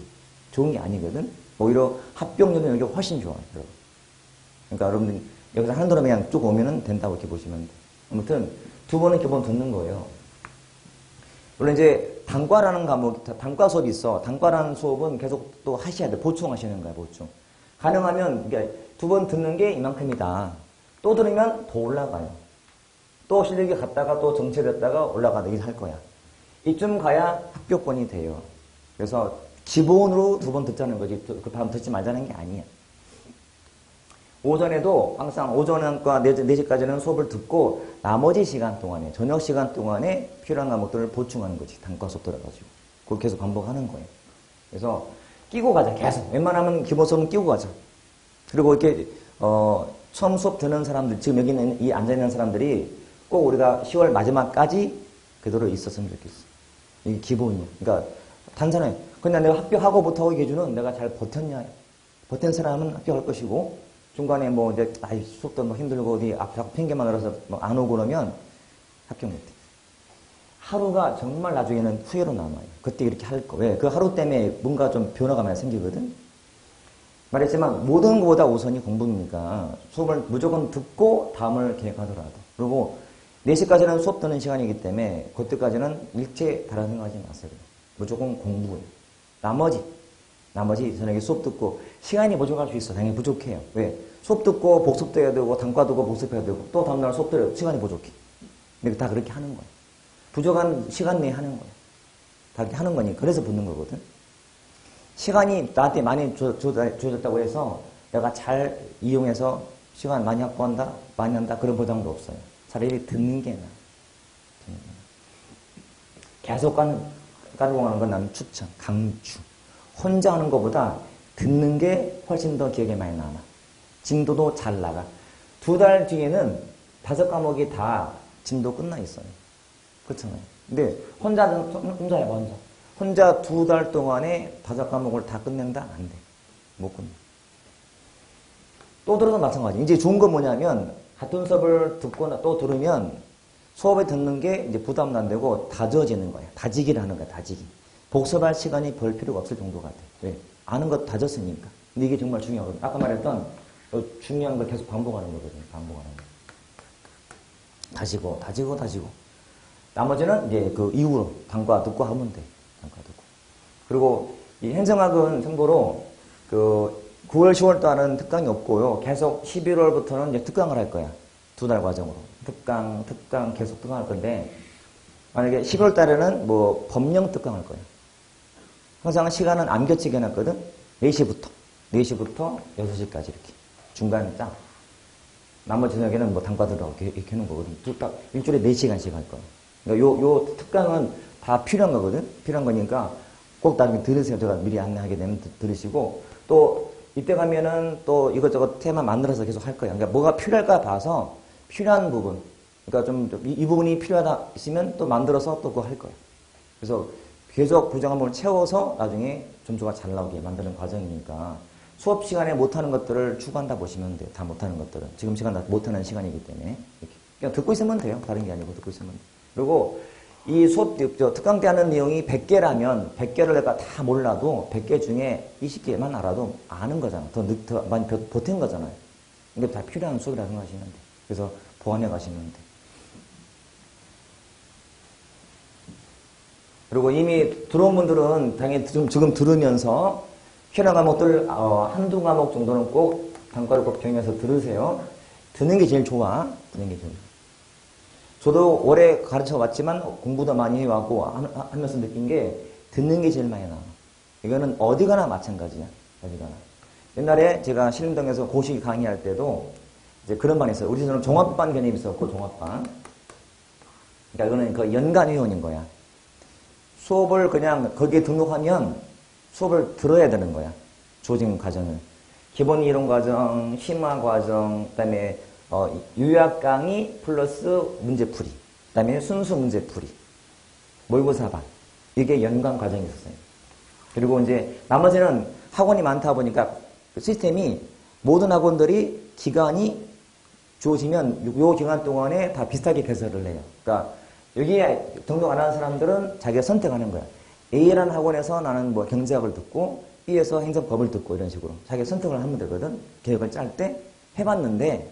좋은 게 아니거든. 오히려 합격률은 여기가 훨씬 좋아요. 여러분. 그러니까 여러분들 여기서 하는 대로 그냥 쭉 오면은 된다고 이렇게 보시면 돼. 아무튼 2번은 기본 듣는 거예요. 물론 이제 단과라는 단과 수업이 있어. 단과라는 수업은 계속 또 하셔야 돼. 보충하시는 거야, 보충. 가능하면, 그러니까 2번 듣는 게 이만큼이다. 또 들으면 더 올라가요. 또 실력이 갔다가 또 정체됐다가 올라가다 이렇게 할 거야. 이쯤 가야 합격권이 돼요. 그래서 기본으로 2번 듣자는 거지. 그 다음 듣지 말자는 게 아니야. 오전에도 항상 오전과 4시까지는 수업을 듣고 나머지 시간 동안에, 저녁 시간 동안에 필요한 과목들을 보충하는 거지. 단과 수업 들어가지고. 그걸 계속 반복하는 거예요. 그래서 끼고 가자. 계속. 웬만하면 기본 수업은 끼고 가자. 그리고 이렇게 처음 수업 듣는 사람들, 지금 여기 있는 이 앉아있는 사람들이 꼭 우리가 10월 마지막까지 그대로 있었으면 좋겠어. 이게 기본이야. 그러니까 단순해. 그냥 내가 합격하고부터 기준은 내가 잘 버텼냐. 버틴 사람은 합격할 것이고 중간에 뭐 이제 아이 수업도 뭐 힘들고 어디 앞에 핑계만 들어서 뭐 안 오고 그러면 합격 못해. 하루가 정말 나중에는 후회로 남아요. 그때 이렇게 할 거. 왜? 그 하루 때문에 뭔가 좀 변화가 많이 생기거든. 말했지만 모든 것보다 우선이 공부니까 수업을 무조건 듣고 다음을 계획하더라도. 그리고 4시까지는 수업 듣는 시간이기 때문에 그때까지는 일체 다른 생각하지 마세요. 무조건 공부예요. 나머지 저녁에 수업 듣고 시간이 부족할 수 있어. 당연히 부족해요. 왜? 수업 듣고 복습도 해야 되고 단과 듣고 복습해야 되고 또 다음날 수업 들어요. 시간이 부족해. 근데 다 그렇게 하는 거야. 부족한 시간 내에 하는 거야. 다 그렇게 하는 거니까. 그래서 붙는 거거든. 시간이 나한테 많이 주어졌다고 해서 내가 잘 이용해서 시간 많이 확보한다, 많이 한다 그런 보장도 없어요. 차라리 듣는 게 나아. 계속 까르고 가는 건 나는 추천, 강추. 혼자 하는 것보다 듣는 게 훨씬 더 기억에 많이 남아. 진도도 잘 나가. 2달 뒤에는 5과목이 다 진도 끝나 있어요. 그렇잖아요. 근데 혼자 해봐, 혼자. 혼자 2달 동안에 5과목을 다 끝낸다? 안 돼. 못 끝내. 또 들어도 마찬가지. 이제 좋은 건 뭐냐면, 같은 수업을 듣거나 또 들으면 수업에 듣는 게 이제 부담도 안 되고 다져지는 거야. 다지기를 하는 거야, 다지기. 복습할 시간이 별 필요가 없을 정도가 돼. 왜? 아는 것 다졌으니까. 근데 이게 정말 중요하거든. 아까 말했던 중요한 걸 계속 반복하는 거거든요. 반복하는 거. 다지고. 나머지는 이제 그 이후로 단과 듣고 하면 돼. 단과 듣고. 그리고 이 행정학은 참고로 그 9월, 10월 달은 특강이 없고요. 계속 11월부터는 이제 특강을 할 거야. 2달 과정으로. 특강 계속 특강할 건데, 만약에 11월 달에는 뭐 법령 특강할 거야. 항상 시간은 안 겹치게 해놨거든? 4시부터 6시까지 이렇게. 중간에 딱. 나머지 저녁에는 뭐 단과 들어가고 이렇게 해놓은 거거든. 딱 일주일에 4시간씩 할 거야. 그러니까 요 특강은 다 필요한 거거든? 필요한 거니까 꼭 나중에 들으세요. 제가 미리 안내하게 되면 들으시고. 또 이때 가면은 또 이것저것 테마 만들어서 계속 할 거야. 그러니까 뭐가 필요할까 봐서 필요한 부분. 그러니까 좀 이 부분이 필요하다 있으면 또 만들어서 또 그거 할 거야. 그래서 계속 부정한 부분을 채워서 나중에 점수가 잘 나오게 만드는 과정이니까 수업 시간에 못하는 것들을 추구한다 보시면 돼요. 다 못하는 것들은. 지금 시간 다 못하는 시간이기 때문에. 이렇게. 그냥 듣고 있으면 돼요. 다른 게 아니고 듣고 있으면 돼요. 그리고 이 수업, 특강 때 하는 내용이 100개라면 100개를 내가 다 몰라도 100개 중에 20개만 알아도 아는 거잖아. 더 많이 보탠 거잖아요. 이게 다 필요한 수업이라고 생각하시면 돼. 그래서 보완해 가시면 돼. 그리고 이미 들어온 분들은 당연히 지금 들으면서 필요한 과목들 한두 과목 정도는 꼭 단과를 꼭 병행해서 들으세요. 듣는 게 제일 좋아. 듣는 게 제일 좋아. 저도 오래 가르쳐 왔지만 공부도 많이 해왔고 하면서 느낀 게 듣는 게 제일 많이 나와. 이거는 어디 가나 마찬가지야. 어디 가나. 옛날에 제가 신림동에서 고시 강의할 때도 이제 그런 반이 있어요. 우리 집은 종합반 개념이 있었고, 종합반. 그러니까 이거는 그 연간위원인 거야. 수업을 그냥 거기에 등록하면 수업을 들어야 되는 거야. 조직 과정을. 기본 이론 과정, 심화 과정, 그 다음에 요약 강의 플러스 문제풀이. 그 다음에 순수 문제풀이. 모의고사 반. 이게 연간 과정이 있었어요. 그리고 이제 나머지는 학원이 많다 보니까 시스템이 모든 학원들이 기간이 주어지면 요 기간 동안에 다 비슷하게 배설을 해요. 그러니까 여기에 등록 안 하는 사람들은 자기가 선택하는 거야. A라는 학원에서 나는 뭐 경제학을 듣고 B에서 행정법을 듣고 이런 식으로 자기가 선택을 하면 되거든. 계획을 짤 때 해봤는데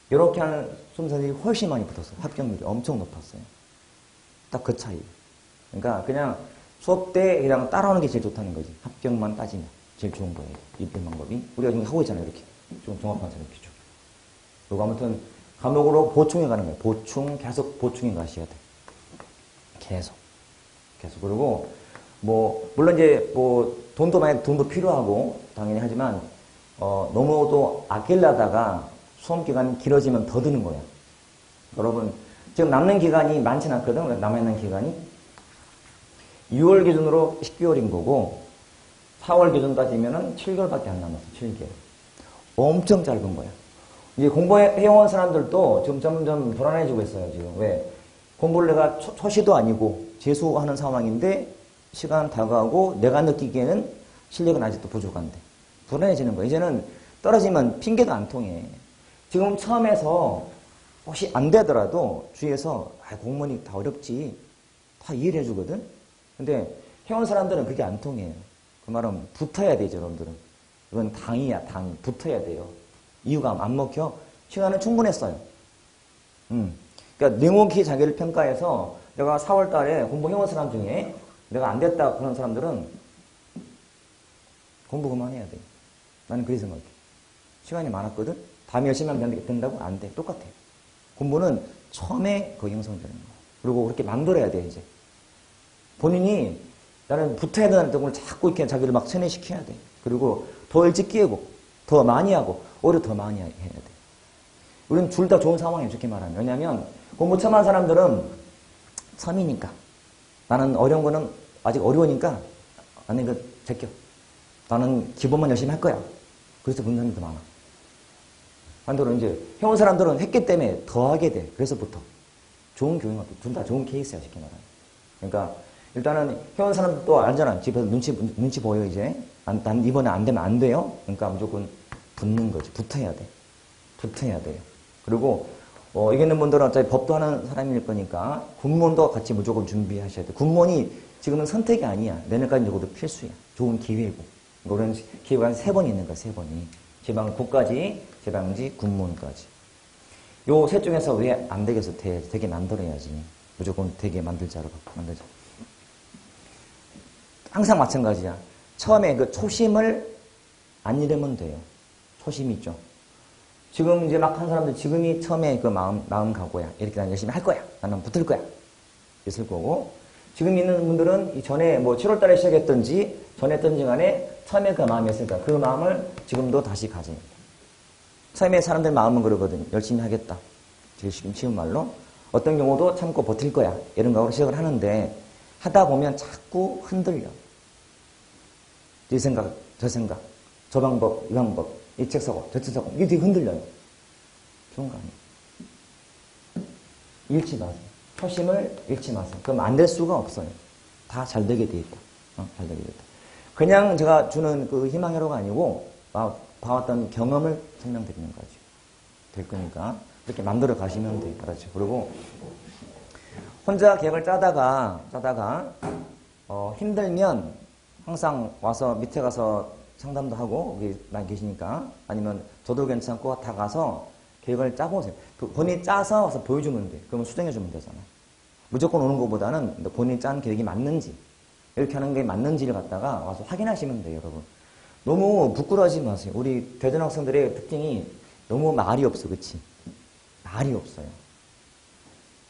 이렇게 하는 수험생들이 훨씬 많이 붙었어요. 합격률이 엄청 높았어요. 딱 그 차이. 그러니까 그냥 수업 때 그냥 따라오는 게 제일 좋다는 거지. 합격만 따지면 제일 좋은 거예요. 이 방법이. 우리가 지금 하고 있잖아요. 이렇게. 좀 종합반처럼 이렇게 쭉. 그리고 아무튼 과목으로 보충해 가는 거예요. 계속 보충해 가셔야 돼. 계속. 그리고 뭐 물론 이제 뭐 돈도 필요하고 당연히 하지만 너무 또 아끼려다가 수험 기간이 길어지면 더 드는 거야. 여러분 지금 남는 기간이 많지는 않거든. 남아있는 기간이 6월 기준으로 10개월인 거고 4월 기준 따지면은 7개월밖에 안 남았어. 7개월. 엄청 짧은 거야. 이제 공부해온 사람들도 지금 점점 불안해지고 있어요. 지금 왜? 공부를 내가 초시도 아니고 재수하는 상황인데 시간 다가오고 내가 느끼기에는 실력은 아직도 부족한데 불안해지는 거예요. 이제는 떨어지면 핑계도 안 통해. 지금 처음에서 혹시 안 되더라도 주위에서 공무원이 다 어렵지. 다 이해를 해주거든. 근데 해온 사람들은 그게 안 통해요. 그 말은 붙어야 되죠, 여러분들은. 이건 당이야, 당이. 붙어야 돼요. 이유가 안 먹혀? 시간은 충분했어요. 그러니까 능옥히 자기를 평가해서 내가 4월 달에 공부해온 사람 중에 내가 안 됐다 그런 사람들은 공부 그만해야 돼. 나는 그렇게 생각해. 시간이 많았거든? 다음에 열심히 하면 된다고? 안 돼. 똑같아. 공부는 처음에 그 형성되는 거야. 그리고 그렇게 만들어야 돼, 이제. 본인이 나는 붙어야 되는 걸 자꾸 이렇게 자기를 막 세뇌시켜야 돼. 그리고 더 일찍 끼우고, 더 많이 하고, 오히려 더 많이 해야 돼. 우리는 둘 다 좋은 상황이에요, 좋게 말하면. 왜냐면, 공부 처음 한 사람들은 처음이니까. 나는 어려운 거는 아직 어려우니까, 나는 이거 제껴. 나는 기본만 열심히 할 거야. 그래서 붙는 사람이 더 많아. 반대로 이제 해온 사람들은 했기 때문에 더 하게 돼. 그래서 붙어. 좋은 교육은 둘 다 좋은 케이스야, 쉽게 말하면. 그러니까 일단은 해온 사람도 알잖아. 집에서 눈치 보여, 이제. 난 이번에 안 되면 안 돼요. 그러니까 무조건 붙는 거지. 붙어야 돼. 붙어야 돼요. 그리고 이기는 분들은 어차피 법도 하는 사람일 거니까 군무원도 같이 무조건 준비하셔야 돼. 군무원이 지금은 선택이 아니야. 내년까지 적어도 필수야. 좋은 기회고. 그런 기회가 한 3번 있는 거야, 3번이. 지방국까지, 지방지, 군무원까지. 요 셋 중에서 왜 안 되겠어? 되게 만들어야지. 무조건 되게 만들자로 만들자. 항상 마찬가지야. 처음에 그 초심을 안 잃으면 돼요. 초심 있죠. 지금 이제 막 한 사람들 지금이 처음에 그 마음 각오야. 이렇게 난 열심히 할 거야. 나는 붙을 거야. 있을 거고. 지금 있는 분들은 전에 뭐 7월 달에 시작했던지 전에 했던지 간에 처음에 그 마음이었으니까 그 마음을 지금도 다시 가져야 돼. 처음에 사람들 마음은 그러거든. 열심히 하겠다. 지금 쉬운 말로. 어떤 경우도 참고 버틸 거야. 이런 거로 시작을 하는데 하다 보면 자꾸 흔들려. 이 생각, 저 생각, 저 방법, 이 방법, 이 책 사고, 저 책 사고. 이게 되게 흔들려요. 좋은 거 아니에요. 잃지 마세요. 초심을 잃지 마세요. 그럼 안 될 수가 없어요. 다 잘 되게 돼 있다. 잘 되게 돼 있다. 그냥 제가 주는 그 희망회로가 아니고 봐왔던 경험을 설명드리는 거죠. 될 거니까 이렇게 만들어 가시면 돼요. 알았죠? 그리고 혼자 계획을 짜다가 힘들면 항상 와서 밑에 가서 상담도 하고 여기 많이 계시니까 아니면 저도 괜찮고 다 가서 계획을 짜고 오세요. 본인이 짜서 와서 보여주면 돼. 그러면 수정해주면 되잖아. 무조건 오는 것보다는 본인이 짠 계획이 맞는지 이렇게 하는 게 맞는지를 갖다가 와서 확인하시면 돼요, 여러분. 너무 부끄러워하지 마세요. 우리 대전 학생들의 특징이 너무 말이 없어, 그치? 말이 없어요.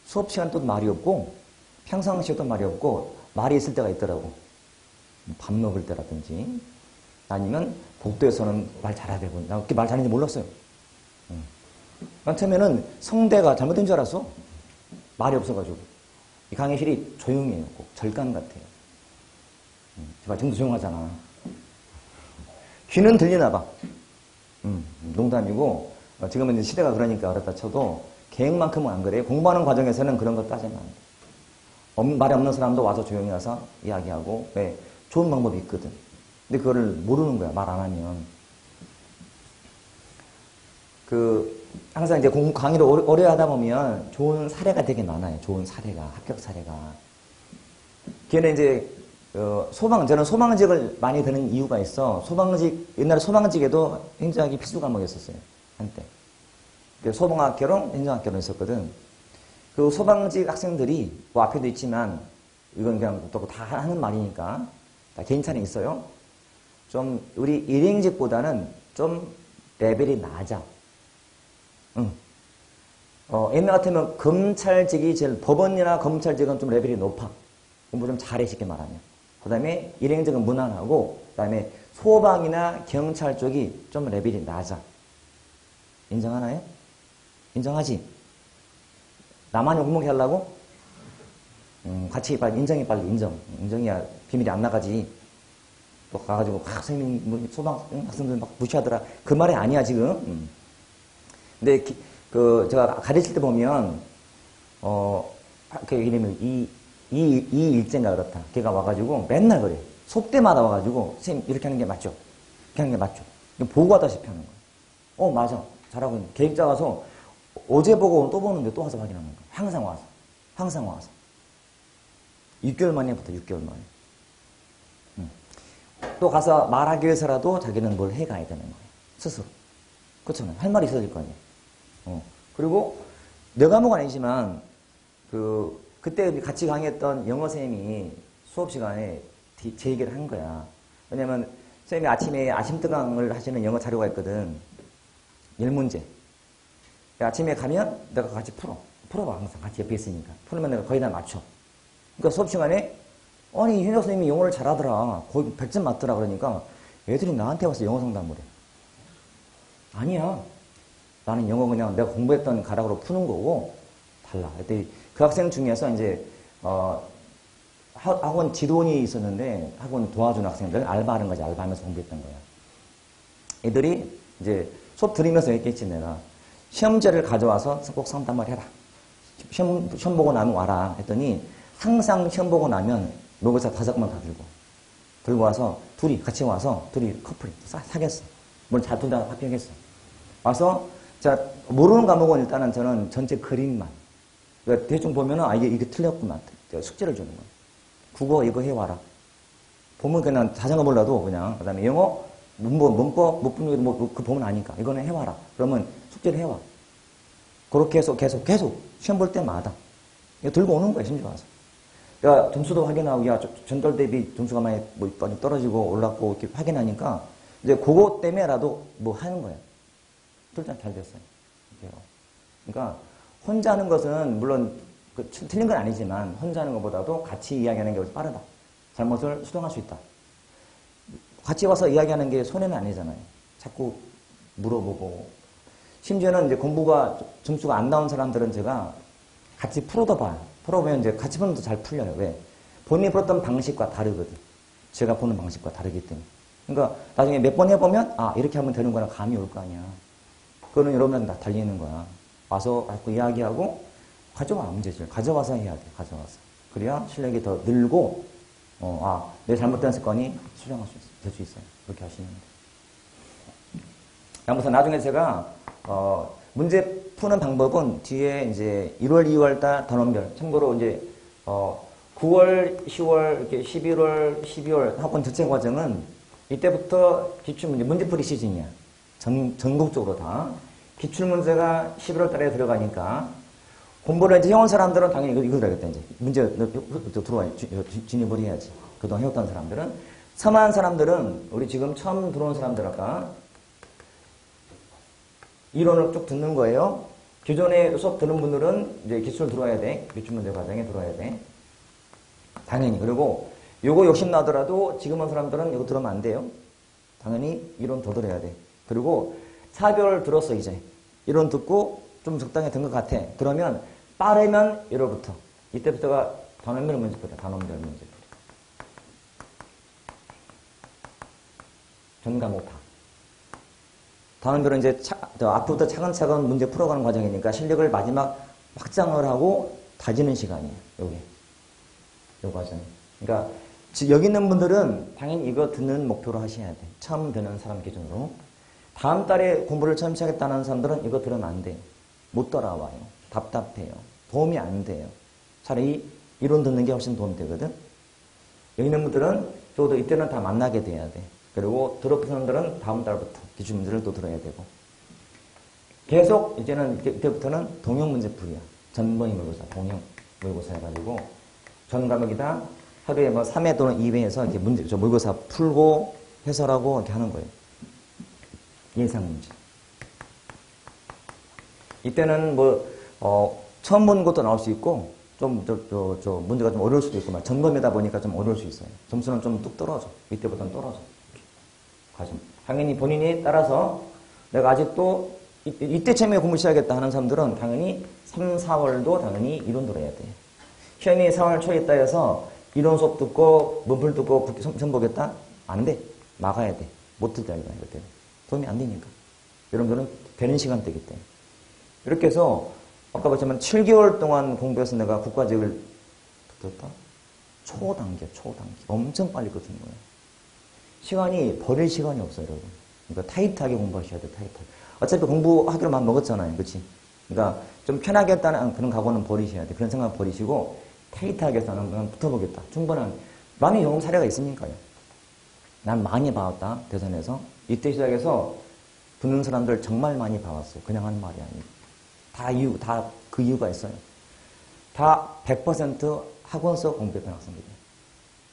수업 시간 또 말이 없고 평상시에도 말이 없고 말이 있을 때가 있더라고. 밥 먹을 때라든지 아니면 복도에서는 말 잘해야 되고 나 그렇게 말 잘하는지 몰랐어요. 맨 처음에는 성대가 잘못된 줄 알았어. 말이 없어가지고. 이 강의실이 조용해요. 꼭 절간 같아요. 제발 지금도 조용하잖아. 귀는 들리나 봐. 농담이고 지금은 이제 시대가 그러니까 그렇다 쳐도 계획만큼은 안 그래요. 공부하는 과정에서는 그런 거 따지면 안 돼. 말이 없는 사람도 와서 조용히 와서 이야기하고 왜 좋은 방법이 있거든. 근데 그거를 모르는 거야. 말 안 하면. 항상 이제 강의를 오래 하다 보면 좋은 사례가 되게 많아요. 좋은 사례가, 합격 사례가. 걔는 이제, 저는 소방직을 많이 드는 이유가 있어. 옛날에 소방직에도 행정학이 필수 과목이었었어요. 한때. 소방학교랑 행정학교로 있었거든. 그 소방직 학생들이, 뭐 앞에도 있지만, 이건 그냥 또 다 하는 말이니까, 다 개인차는 있어요. 좀, 우리 일행직보다는 좀 레벨이 낮아. 옛날 같으면 검찰직이 법원이나 검찰직은 좀 레벨이 높아. 공부 좀 잘해, 쉽게 말하면. 그 다음에 일행직은 무난하고, 그 다음에 소방이나 경찰 쪽이 좀 레벨이 낮아. 인정하나요? 인정하지? 나만 욕먹게 하려고? 같이 빨리 인정해, 빨리 인정. 인정해야 비밀이 안 나가지. 또 가가지고, 선생님, 소방 학생들 막 무시하더라. 그 말이 아니야, 지금. 근데 제가 가르칠 때 보면 그 이름이 이 일제인가 그렇다. 걔가 와가지고 맨날 그래. 속대마다 와가지고 선생님 이렇게 하는 게 맞죠? 이렇게 하는 게 맞죠? 보고하다시피 하는 거야. 맞아. 잘하고 있네. 계획자 와서 어제 보고 오늘 또 보는데 또 와서 확인하는 거야. 항상 와서. 항상 와서. 6개월 만에부터 6개월 만에. 또 가서 말하기 위해서라도 자기는 뭘 해가야 되는 거예요. 스스로. 그렇잖아요. 할 말이 있어야 될 거 아니에요. 그리고 내 과목은 아니지만 그때 같이 강의했던 영어 선생님이 수업 시간에 제 얘기를 한 거야. 왜냐면 선생님이 아침에 아침뜨강을 하시는 영어 자료가 있거든. 10문제. 아침에 가면 내가 같이 풀어봐. 항상 같이 옆에 있으니까. 풀면 내가 거의 다 맞춰. 그러니까 수업 시간에 아니 현역 선생님이 영어를 잘하더라. 거의 100점 맞더라. 그러니까 애들이 나한테 와서 영어 상담을 해. 아니야. 나는 영어 그냥 내가 공부했던 가락으로 푸는 거고 달라. 그때 그 학생 중에서 이제 학원 지도원이 있었는데 학원 도와주는 학생들 알바하는 거지. 알바하면서 공부했던 거야. 애들이 이제 수업 들으면서 얘기했지 내가. 시험지를 가져와서 꼭 상담을 해라. 시험 보고 나면 와라. 했더니 항상 시험 보고 나면 모의고사 5번 다 들고 와서 같이 와서 둘이 커플이 사귀었어. 물론 둘 다 합격했어. 와서 자 모르는 과목은 일단은 저는 전체 그림만 그러니까 대충 보면은 이게 틀렸구만. 숙제를 주는 거야. 국어 이거 해와라. 보면 그냥 자전거 몰라도 그냥 그다음에 영어 문법 못 pu는 거 그 보면 아니까 이거는 해와라. 그러면 숙제를 해와. 그렇게 해서 계속 시험 볼 때마다 이거 들고 오는 거야. 심지어 와서. 그러니까 점수도 확인하고 전달 대비 점수가 많이 떨어지고 올랐고 이렇게 확인하니까 이제 그거 때문에라도 뭐 하는 거야. 둘 다 잘 됐어요. 그러니까 혼자 하는 것은 물론 틀린 건 아니지만 혼자 하는 것보다도 같이 이야기하는 게 빠르다. 잘못을 수정할 수 있다. 같이 와서 이야기하는 게 손해는 아니잖아요. 자꾸 물어보고 심지어는 이제 공부가 점수가 안 나온 사람들은 제가 같이 풀어도 봐요. 풀어보면 이제 같이 보면 더 잘 풀려요. 왜? 본인이 풀었던 방식과 다르거든. 제가 보는 방식과 다르기 때문에. 그러니까 나중에 몇 번 해보면 이렇게 하면 되는구나 감이 올 거 아니야. 그거는 여러분한테 다 달리는 거야. 와서 자꾸 이야기하고 가져와 문제지를 가져와서 해야 돼. 가져와서. 그래야 실력이 더 늘고 내 잘못된 습관이 수정할 수 있어. 될 수 있어요. 그렇게 하시는 거예요. 아무튼 나중에 제가 문제 푸는 방법은 뒤에 이제 1월, 2월 달 단원별. 참고로 이제 9월, 10월, 이렇게 11월, 12월 학원 전체 과정은 이때부터 기출문제, 문제풀이 시즌이야. 전국적으로 다. 기출문제가 11월 달에 들어가니까 공부를 이제 해온 사람들은 당연히 이거 들어야겠다. 이제 문제 들어와 진입을 해야지. 그동안 해왔던 사람들은. 처음한 사람들은 우리 지금 처음 들어온 사람들 아까 이론을 쭉 듣는 거예요. 기존에 수업 듣는 분들은 이제 기출 들어와야 돼. 기출문제 과정에 들어와야 돼. 당연히. 그리고 요거 욕심 나더라도 지금 한 사람들은 이거 들으면 안 돼요. 당연히 이론 더 들어야 돼. 그리고 4개월 들었어 이제. 이론 듣고 좀 적당히 된 것 같아. 그러면 빠르면 1월부터. 이때부터가 단원별 문제풀이야. 단원별 문제풀이. 전 과목 다. 단원별은 이제 앞부터 차근차근 문제 풀어가는 과정이니까 실력을 마지막 확장을 하고 다지는 시간이에요. 요게. 요 과정. 그러니까 여기 있는 분들은 당연히 이거 듣는 목표로 하셔야 돼. 처음 듣는 사람 기준으로. 다음 달에 공부를 처음 시작했다는 사람들은 이거 들으면 안 돼요. 못 따라와요. 답답해요. 도움이 안 돼요. 차라리 이론 듣는 게 훨씬 도움이 되거든. 여기 있는 분들은 적어도 이때는 다 만나게 돼야 돼. 그리고 들어본 사람들은 다음 달부터 기출문제를 또 들어야 되고. 계속 이제는 이때부터는 동형 문제풀이야. 전번위 모의고사, 동형 모의고사 해가지고 전 과목이다 하루에 3회 또는 2회에서 이렇게 모의고사 풀고 해설하고 이렇게 하는 거예요. 예상 문제. 이때는 처음 보는 것도 나올 수 있고, 문제가 좀 어려울 수도 있고, 점검이다 보니까 좀 어려울 수 있어요. 점수는 좀 뚝 떨어져. 이때보다는 떨어져. 과정. 당연히 본인이 따라서 내가 아직도 이때 처음에 공부 시작했다 하는 사람들은 당연히 3, 4월도 당연히 이론 들어야 돼. 시험이 4월 초에 있다 해서 이론 수업 듣고, 문풀 듣고 시험 보겠다? 안 돼. 막아야 돼. 못 듣다 이거 때 도움이 안 되니까. 여러분들은 되는 시간대이기 때문에. 이렇게 해서 아까 봤지만 7개월 동안 공부해서 내가 국가직을 듣었다? 초단계. 엄청 빨리 거두는 거예요. 시간이 버릴 시간이 없어요, 여러분. 그러니까 타이트하게 공부하셔야 돼, 타이트하게. 어차피 공부하기로 마음 먹었잖아요. 그치? 그러니까 좀 편하게 했다는 그런 각오는 버리셔야 돼. 그런 생각 버리시고, 타이트하게 해서 나는 그냥 붙어보겠다. 충분한, 많이 경험 사례가 있으니까요. 난 많이 봐왔다, 대선에서. 이때 시작해서 붙는 사람들 정말 많이 봐왔어요. 그냥 하는 말이 아니고. 다 그 이유가 있어요. 다 100% 학원서 공부했던 학생들이에요.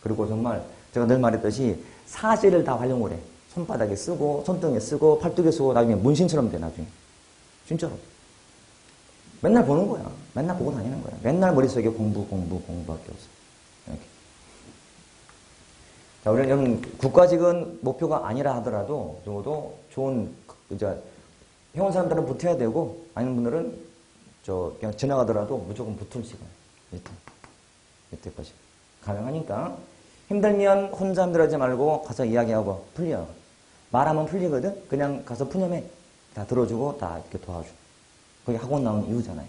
그리고 정말 제가 늘 말했듯이 사지를 다 활용을 해. 손바닥에 쓰고, 손등에 쓰고, 팔뚝에 쓰고, 나중에 문신처럼 돼, 나중에. 진짜로. 맨날 보는 거야. 맨날 보고 다니는 거야. 맨날 머릿속에 공부밖에 없어. 이렇게. 자, 우리는 국가직은 목표가 아니라 하더라도, 적어도 좋은, 해온 사람들은 붙어야 되고, 아닌 분들은 그냥 지나가더라도 무조건 붙을 시간. 이때까지. 가능하니까. 힘들면 혼자 힘들어하지 말고 가서 이야기하고 풀려. 말하면 풀리거든? 그냥 가서 푸념해. 다 들어주고 다 이렇게 도와줘. 그게 학원 나온 이유잖아요.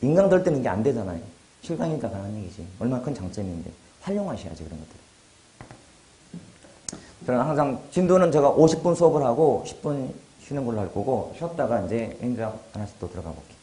인강 될 때는 이게 안 되잖아요. 실강이니까 가능한 얘기지. 얼마나 큰 장점인데. 활용하셔야지, 그런 것들. 저는 항상 진도는 제가 50분 수업을 하고 10분 쉬는 걸로 할 거고, 쉬었다가 이제 하나씩 또 들어가 볼게요.